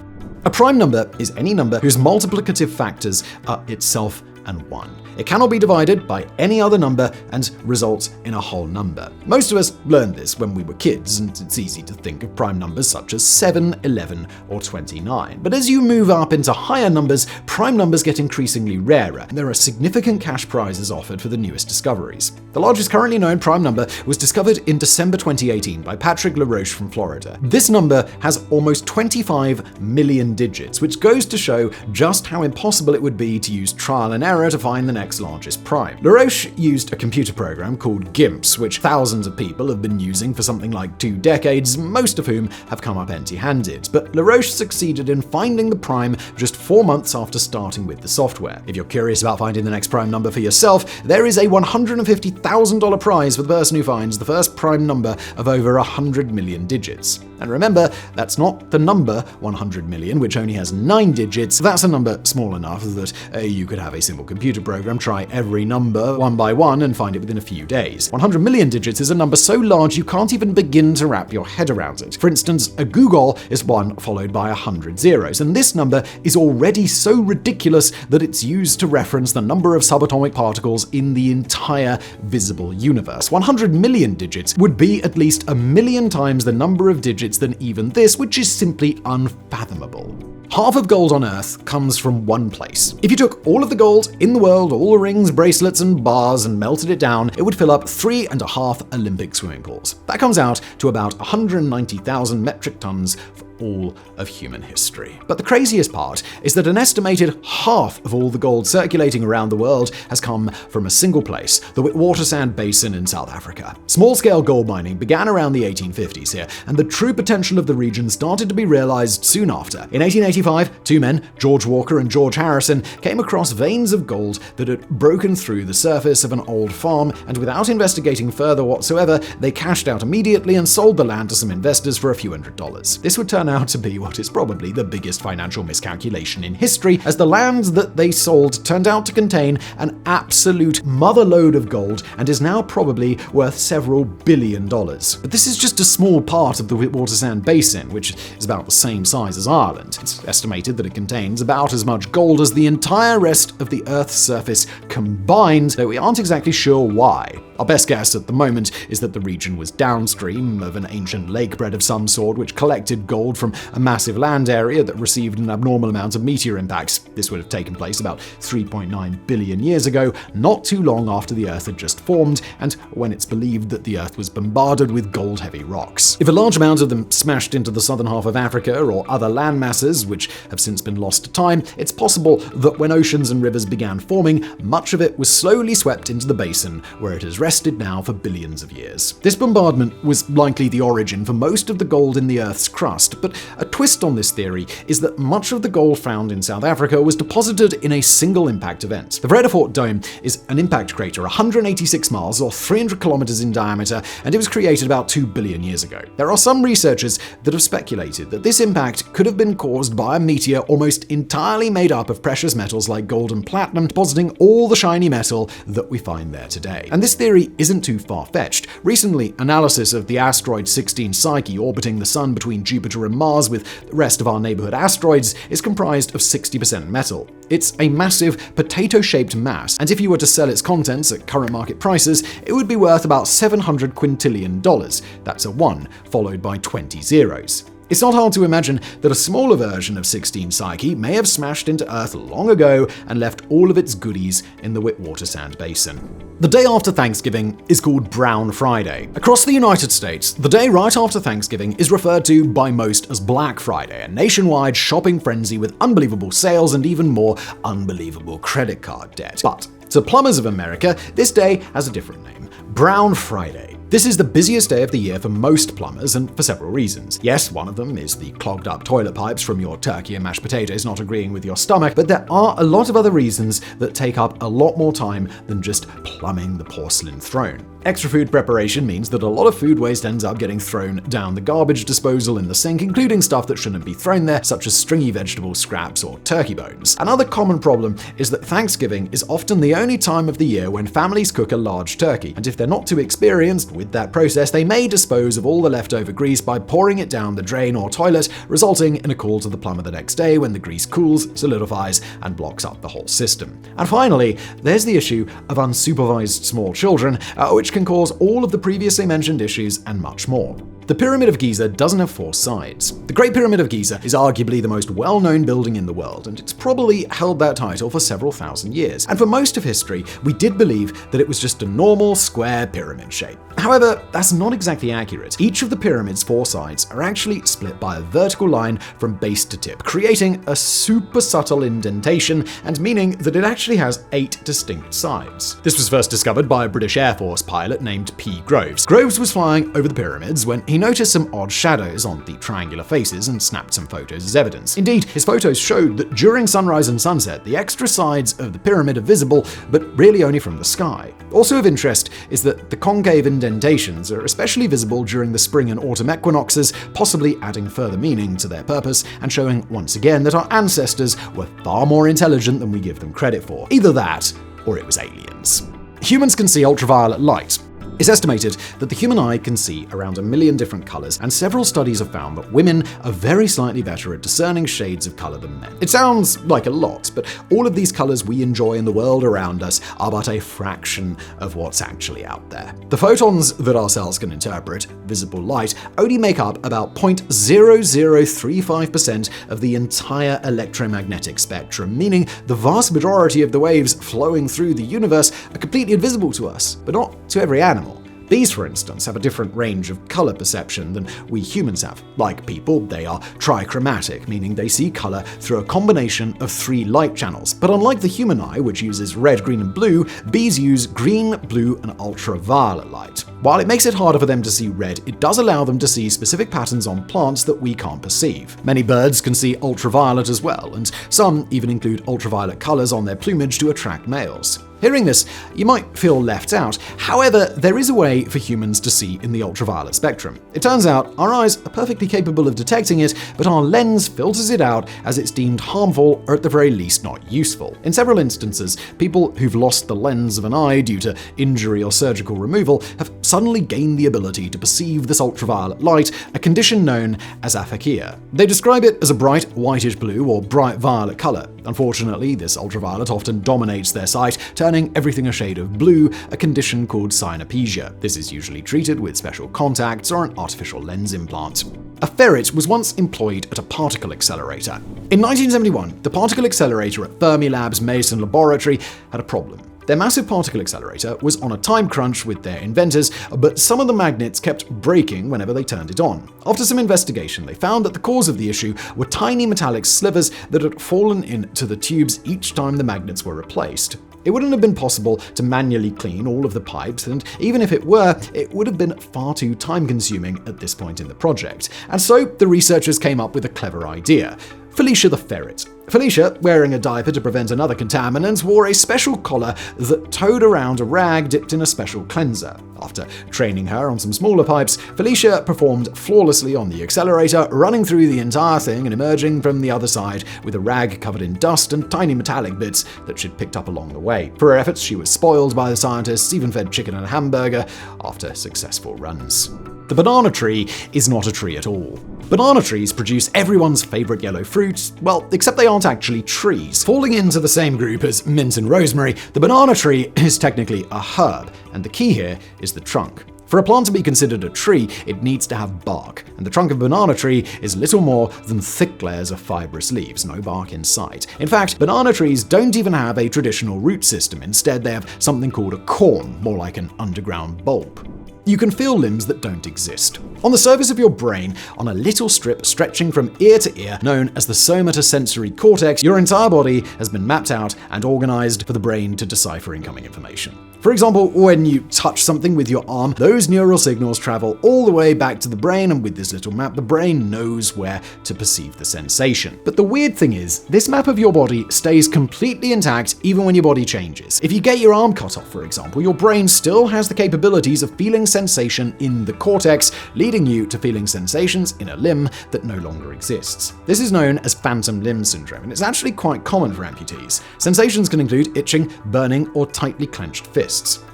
A prime number is any number whose multiplicative factors are itself and 1. It cannot be divided by any other number and results in a whole number. Most of us learned this when we were kids, and it's easy to think of prime numbers such as 7, 11, or 29. But as you move up into higher numbers, prime numbers get increasingly rarer, and there are significant cash prizes offered for the newest discoveries. The largest currently known prime number was discovered in December 2018 by Patrick LaRoche from Florida. This number has almost 25 million digits, which goes to show just how impossible it would be to use trial and error to find the next largest prime. LaRoche used a computer program called GIMPs, which thousands of people have been using for something like 2 decades, most of whom have come up empty-handed. But LaRoche succeeded in finding the prime just 4 months after starting with the software. If you're curious about finding the next prime number for yourself, there is a $150,000 prize for the person who finds the first prime number of over 100 million digits. And remember, that's not the number 100 million, which only has 9 digits. That's a number small enough that you could have a simple computer program try every number one by one and find it within a few days. 100 million digits is a number so large you can't even begin to wrap your head around it. For instance, a googol is 1 followed by 100 zeros, and this number is already so ridiculous that it's used to reference the number of subatomic particles in the entire visible universe. 100 million digits would be at least 1 million times the number of digits than even this, which is simply unfathomable. Half of gold on Earth comes from one place. If you took all of the gold in the world, all the rings, bracelets, and bars, and melted it down, it would fill up 3.5 Olympic swimming pools. That comes out to about 190,000 metric tons for all of human history. But the craziest part is that an estimated half of all the gold circulating around the world has come from a single place, the Witwatersrand Basin in South Africa. Small-scale gold mining began around the 1850s here, and the true potential of the region started to be realized soon after. In 1885, 2 men, George Walker and George Harrison, came across veins of gold that had broken through the surface of an old farm, and without investigating further whatsoever, they cashed out immediately and sold the land to some investors for a few $100s. This would turn out to be what is probably the biggest financial miscalculation in history, as the land that they sold turned out to contain an absolute motherlode of gold and is now probably worth several $1 billion. But this is just a small part of the Witwatersrand Basin, which is about the same size as Ireland. It's estimated that it contains about as much gold as the entire rest of the Earth's surface combined, though we aren't exactly sure why. Our best guess at the moment is that the region was downstream of an ancient lake bed of some sort which collected gold from a massive land area that received an abnormal amount of meteor impacts. This would have taken place about 3.9 billion years ago, not too long after the Earth had just formed, and when it's believed that the Earth was bombarded with gold-heavy rocks. If a large amount of them smashed into the southern half of Africa or other land masses, which have since been lost to time, it's possible that when oceans and rivers began forming, much of it was slowly swept into the basin, where it has rested now for billions of years. This bombardment was likely the origin for most of the gold in the Earth's crust, but a twist on this theory is that much of the gold found in South Africa was deposited in a single impact event. The Vredefort Dome is an impact crater 186 miles or 300 kilometers in diameter, and it was created about 2 billion years ago. There are some researchers that have speculated that this impact could have been caused by by a meteor almost entirely made up of precious metals like gold and platinum, depositing all the shiny metal that we find there today. And this theory isn't too far-fetched. Recently, analysis of the asteroid 16 Psyche orbiting the Sun between Jupiter and Mars with the rest of our neighborhood asteroids is comprised of 60% metal. It's a massive potato-shaped mass, and if you were to sell its contents at current market prices, it would be worth about $700 quintillion. That's a 1, followed by 20 zeros. It's not hard to imagine that a smaller version of 16 Psyche may have smashed into Earth long ago and left all of its goodies in the Witwatersrand Basin. The day after Thanksgiving is called Brown Friday. Across the United States, the day right after Thanksgiving is referred to by most as Black Friday, a nationwide shopping frenzy with unbelievable sales and even more unbelievable credit card debt. But to plumbers of America, this day has a different name: Brown Friday. This is the busiest day of the year for most plumbers, and for several reasons. Yes, one of them is the clogged up toilet pipes from your turkey and mashed potatoes not agreeing with your stomach, but there are a lot of other reasons that take up a lot more time than just plumbing the porcelain throne. Extra food preparation means that a lot of food waste ends up getting thrown down the garbage disposal in the sink, including stuff that shouldn't be thrown there, such as stringy vegetable scraps or turkey bones. Another common problem is that Thanksgiving is often the only time of the year when families cook a large turkey, and if they're not too experienced with that process, they may dispose of all the leftover grease by pouring it down the drain or toilet, resulting in a call to the plumber the next day when the grease cools, solidifies, and blocks up the whole system. And finally, there's the issue of unsupervised small children, which can cause all of the previously mentioned issues and much more. The Pyramid of Giza doesn't have 4 sides. The Great Pyramid of Giza is arguably the most well-known building in the world, and it's probably held that title for several thousand years. And for most of history, we did believe that it was just a normal square pyramid shape. However, that's not exactly accurate. Each of the pyramid's 4 sides are actually split by a vertical line from base to tip, creating a super subtle indentation and meaning that it actually has 8 distinct sides. This was first discovered by a British Air Force pilot named P. Groves. Groves was flying over the pyramids when he noticed some odd shadows on the triangular faces and snapped some photos as evidence. Indeed, his photos showed that during sunrise and sunset, the extra sides of the pyramid are visible, but really only from the sky. Also of interest is that the concave indentations are especially visible during the spring and autumn equinoxes, possibly adding further meaning to their purpose and showing once again that our ancestors were far more intelligent than we give them credit for. Either that, or it was aliens. Humans can see ultraviolet light. It's estimated that the human eye can see around 1 million different colors, and several studies have found that women are very slightly better at discerning shades of color than men. It sounds like a lot, but all of these colors we enjoy in the world around us are but a fraction of what's actually out there. The photons that our cells can interpret, visible light, only make up about 0.0035% of the entire electromagnetic spectrum, meaning the vast majority of the waves flowing through the universe are completely invisible to us, but not to every animal. Bees, for instance, have a different range of color perception than we humans have. Like people, they are trichromatic, meaning they see color through a combination of 3 light channels. But unlike the human eye, which uses red, green, and blue, bees use green, blue, and ultraviolet light. While it makes it harder for them to see red, it does allow them to see specific patterns on plants that we can't perceive. Many birds can see ultraviolet as well, and some even include ultraviolet colors on their plumage to attract males. Hearing this, you might feel left out. However, there is a way for humans to see in the ultraviolet spectrum. It turns out our eyes are perfectly capable of detecting it, but our lens filters it out as it's deemed harmful or at the very least not useful. In several instances, people who've lost the lens of an eye due to injury or surgical removal have suddenly gained the ability to perceive this ultraviolet light, a condition known as aphakia. They describe it as a bright whitish blue or bright violet color. Unfortunately, this ultraviolet often dominates their sight, turning everything a shade of blue, a condition called synesthesia. This is usually treated with special contacts or an artificial lens implant. A ferret was once employed at a particle accelerator. In 1971, the particle accelerator at Fermilab's Mason laboratory had a problem. Their massive particle accelerator was on a time crunch with their inventors, but some of the magnets kept breaking whenever they turned it on. After some investigation, they found that the cause of the issue were tiny metallic slivers that had fallen into the tubes each time the magnets were replaced. It wouldn't have been possible to manually clean all of the pipes, and even if it were, it would have been far too time-consuming at this point in the project. And so the researchers came up with a clever idea. Felicia the ferret. Felicia, wearing a diaper to prevent another contaminant, wore a special collar that towed around a rag dipped in a special cleanser. After training her on some smaller pipes, Felicia performed flawlessly on the accelerator, running through the entire thing and emerging from the other side with a rag covered in dust and tiny metallic bits that she'd picked up along the way. For her efforts, she was spoiled by the scientists, even fed chicken and a hamburger after successful runs. The banana tree is not a tree at all. Banana trees produce everyone's favorite yellow fruit, well, except they aren't actually trees. Falling into the same group as mint and rosemary, the banana tree is technically a herb, and the key here is the trunk. For a plant to be considered a tree, it needs to have bark, and the trunk of a banana tree is little more than thick layers of fibrous leaves, no bark in sight. In fact, banana trees don't even have a traditional root system. Instead, they have something called a corm, more like an underground bulb. You can feel limbs that don't exist. On the surface of your brain, on a little strip stretching from ear to ear, known as the somatosensory cortex, your entire body has been mapped out and organized for the brain to decipher incoming information. For example, when you touch something with your arm, those neural signals travel all the way back to the brain, and with this little map, the brain knows where to perceive the sensation. But the weird thing is, this map of your body stays completely intact even when your body changes. If you get your arm cut off, for example, your brain still has the capabilities of feeling sensation in the cortex, leading you to feeling sensations in a limb that no longer exists. This is known as phantom limb syndrome, and it's actually quite common for amputees. Sensations can include itching, burning, or tightly clenched fists.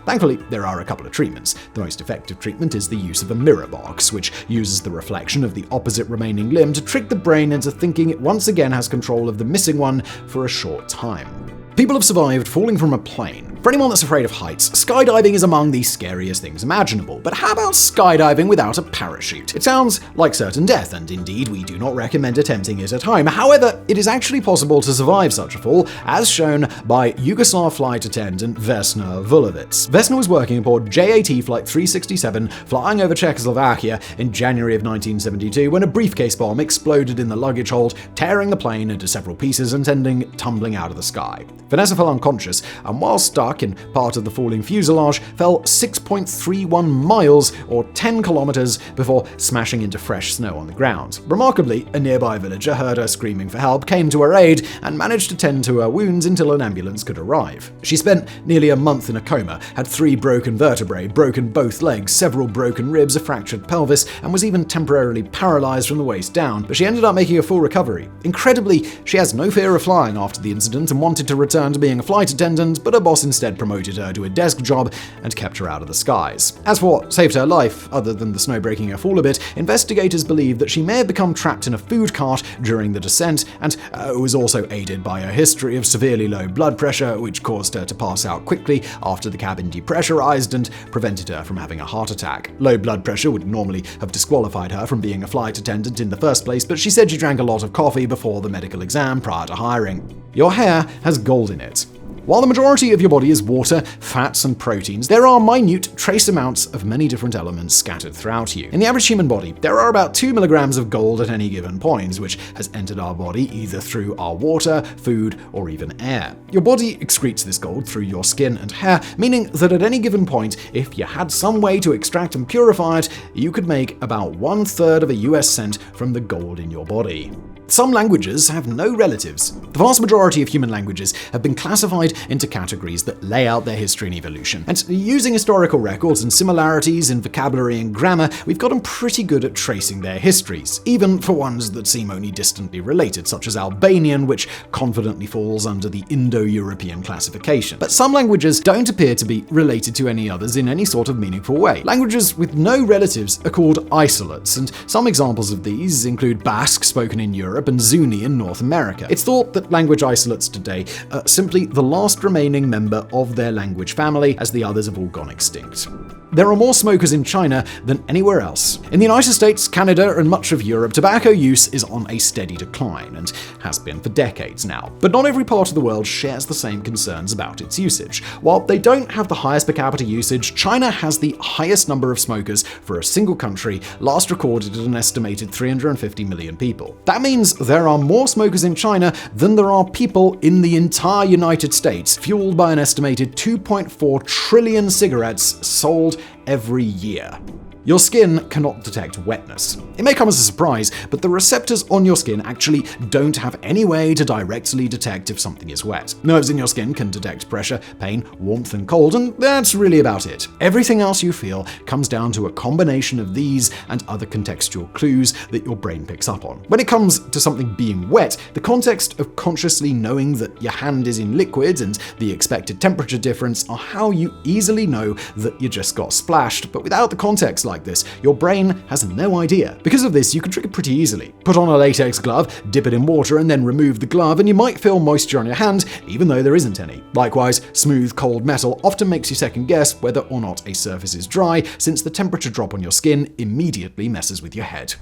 Thankfully, there are a couple of treatments. The most effective treatment is the use of a mirror box, which uses the reflection of the opposite remaining limb to trick the brain into thinking it once again has control of the missing one for a short time. People have survived falling from a plane. For anyone that's afraid of heights, skydiving is among the scariest things imaginable. But how about skydiving without a parachute? It sounds like certain death, and indeed we do not recommend attempting it at home. However, it is actually possible to survive such a fall, as shown by Yugoslav flight attendant Vesna Vulovic. Vesna was working aboard JAT Flight 367, flying over Czechoslovakia in January of 1972, when a briefcase bomb exploded in the luggage hold, tearing the plane into several pieces and sending tumbling out of the sky. Vanessa fell unconscious, and while stuck in part of the falling fuselage, fell 6.31 miles or 10 kilometers before smashing into fresh snow on the ground. Remarkably, a nearby villager heard her screaming for help, came to her aid, and managed to tend to her wounds until an ambulance could arrive. She spent nearly a month in a coma, had 3 broken vertebrae, broken both legs, several broken ribs, a fractured pelvis, and was even temporarily paralyzed from the waist down, but she ended up making a full recovery. Incredibly, she has no fear of flying after the incident and wanted to return to being a flight attendant, but her boss instead promoted her to a desk job and kept her out of the skies. As for what saved her life, other than the snow breaking her fall a bit, investigators believe that she may have become trapped in a food cart during the descent, and was also aided by a history of severely low blood pressure, which caused her to pass out quickly after the cabin depressurized and prevented her from having a heart attack. Low blood pressure would normally have disqualified her from being a flight attendant in the first place, but she said she drank a lot of coffee before the medical exam prior to hiring. Your hair has gold in it. While the majority of your body is water, fats, and proteins, there are minute, trace amounts of many different elements scattered throughout you. In the average human body, there are about 2 milligrams of gold at any given point, which has entered our body either through our water, food, or even air. Your body excretes this gold through your skin and hair, meaning that at any given point, if you had some way to extract and purify it, you could make about 1/3 of a US cent from the gold in your body. Some languages have no relatives. The vast majority of human languages have been classified into categories that lay out their history and evolution. And using historical records and similarities in vocabulary and grammar, we've gotten pretty good at tracing their histories, even for ones that seem only distantly related, such as Albanian, which confidently falls under the Indo-European classification. But some languages don't appear to be related to any others in any sort of meaningful way. Languages with no relatives are called isolates, and some examples of these include Basque, spoken in Europe, and Zuni in North America. It's thought that language isolates today are simply the last remaining member of their language family, as the others have all gone extinct. There are more smokers in China than anywhere else. In the United States, Canada, and much of Europe, tobacco use is on a steady decline, and has been for decades now. But not every part of the world shares the same concerns about its usage. While they don't have the highest per capita usage, China has the highest number of smokers for a single country, last recorded at an estimated 350 million people. That means there are more smokers in China than there are people in the entire United States, fueled by an estimated 2.4 trillion cigarettes sold every year. Your skin cannot detect wetness. It may come as a surprise, but the receptors on your skin actually don't have any way to directly detect if something is wet. Nerves in your skin can detect pressure, pain, warmth, and cold, and that's really about it. Everything else you feel comes down to a combination of these and other contextual clues that your brain picks up on. When it comes to something being wet, the context of consciously knowing that your hand is in liquid and the expected temperature difference are how you easily know that you just got splashed, but without the context like this, your brain has no idea. Because of this, you can trick it pretty easily. Put on a latex glove, dip it in water, and then remove the glove, and you might feel moisture on your hand, even though there isn't any. Likewise, smooth, cold metal often makes you second guess whether or not a surface is dry, since the temperature drop on your skin immediately messes with your head.